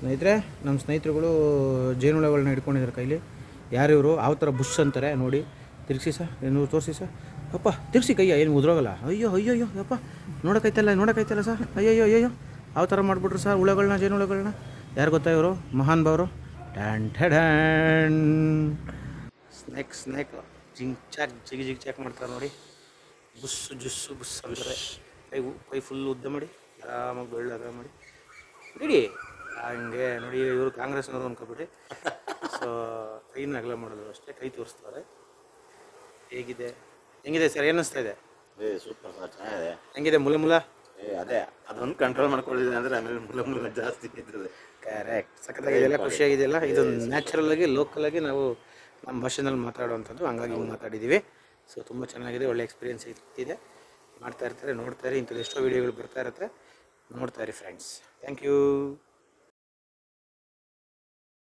ಸ್ನೇಹಿತರೆ, ನಮ್ಮ ಸ್ನೇಹಿತರುಗಳು ಜೇನುಹುಳಗಳನ್ನ ಹಿಡ್ಕೊಂಡಿದ್ದಾರೆ ಕೈಲಿ. ಯಾರು ಇವರು? ಯಾವ ಥರ ಬುಷ್ ಅಂತಾರೆ ನೋಡಿ. ತಿರ್ಗಿಸಿ ಸರ್, ಏನು ತೋರಿಸಿ ಸರ್. ಅಪ್ಪ ತಿರ್ಗಿಸಿ ಕೈಯ, ಏನು ಉದ್ರೋಗಲ್ಲ. ಅಯ್ಯೋ ಅಯ್ಯೋ ಅಯ್ಯೋ ಅಪ್ಪ, ನೋಡೋಕ್ಕೈತಲ್ಲ ಸರ್. ಅಯ್ಯೋ ಅಯ್ಯೋ ಯಾವ ಥರ ಮಾಡಿಬಿಟ್ರು ಸರ್ ಹುಳಗಳನ್ನ, ಜೇನುಹುಳಗಳನ್ನ. ಯಾರು ಗೊತ್ತಾ ಇವರು? ಮಹಾನ್ ಭಾವರು. ಟ್ಯಾನ್ ಟ್ಯಾನ್. ಸ್ನೇಕ್ ಜಿಗ್ ಚಾಕ್ ಮಾಡ್ತಾರೆ ನೋಡಿ. ಬುಸ್ಸು ಜುಸ್ಸು ಬುಸ್ ಅಂತಾರೆ. ಕೈ ಫುಲ್ ಉದ್ದ ಮಾಡಿ ಆರಾಮಾಗಿ ಬೆಳ್ಳಗ ಮಾಡಿ ಬಿಡಿ. ಹಂಗೆ ನೋಡಿ, ಇವರು ಕಾಂಗ್ರೆಸ್ನವರು ಅನ್ಕೊಬಿಟ್ಟು ಸೊ ಕೈನ ಅಗಲ ಮಾಡೋದು ಅಷ್ಟೇ, ಕೈ ತೋರಿಸ್ತಾರೆ. ಹೆಂಗಿದೆ ಸರ್? ಏನಿಸ್ತಾ ಇದೆ? ಸೂಪರ್ ಸರ್, ಚೆನ್ನಾಗಿದೆ. ಹೆಂಗಿದೆ ಮುಲ? ಅದೇ ಅದೊಂದು ಕಂಟ್ರೋಲ್ ಮಾಡ್ಕೊಳ್ಳಿದೆ ಅಂದರೆ ಆಮೇಲೆ ಮುಲ ಜಾಸ್ತಿ ಇರ್ತದೆ. ಕರೆಕ್ಟ್. ಸಖತ್ತಾಗಿದೆಯಲ್ಲ, ಖುಷಿಯಾಗಿದೆಯಲ್ಲ. ಇದು ನ್ಯಾಚುರಲ್ ಆಗಿ ಲೋಕಲ್ ಆಗಿ ನಾವು ನಮ್ಮ ಭಾಷೆನಲ್ಲಿ ಮಾತಾಡುವಂಥದ್ದು, ಹಂಗಾಗಿ ಹಿಂಗೆ ಮಾತಾಡಿದ್ದೀವಿ. ಸೊ ತುಂಬ ಚೆನ್ನಾಗಿದೆ, ಒಳ್ಳೆ ಎಕ್ಸ್ಪೀರಿಯೆನ್ಸ್ ಇದೆ. ಮಾಡ್ತಾ ಇರ್ತಾರೆ, ನೋಡ್ತಾ ಇರಿ. ಇಂಥದ್ದು ಎಷ್ಟೋ ವೀಡಿಯೋಗಳು ಬರ್ತಾ ಇರುತ್ತೆ, ನೋಡ್ತಾ ಇರಿ ಫ್ರೆಂಡ್ಸ್. Thank you.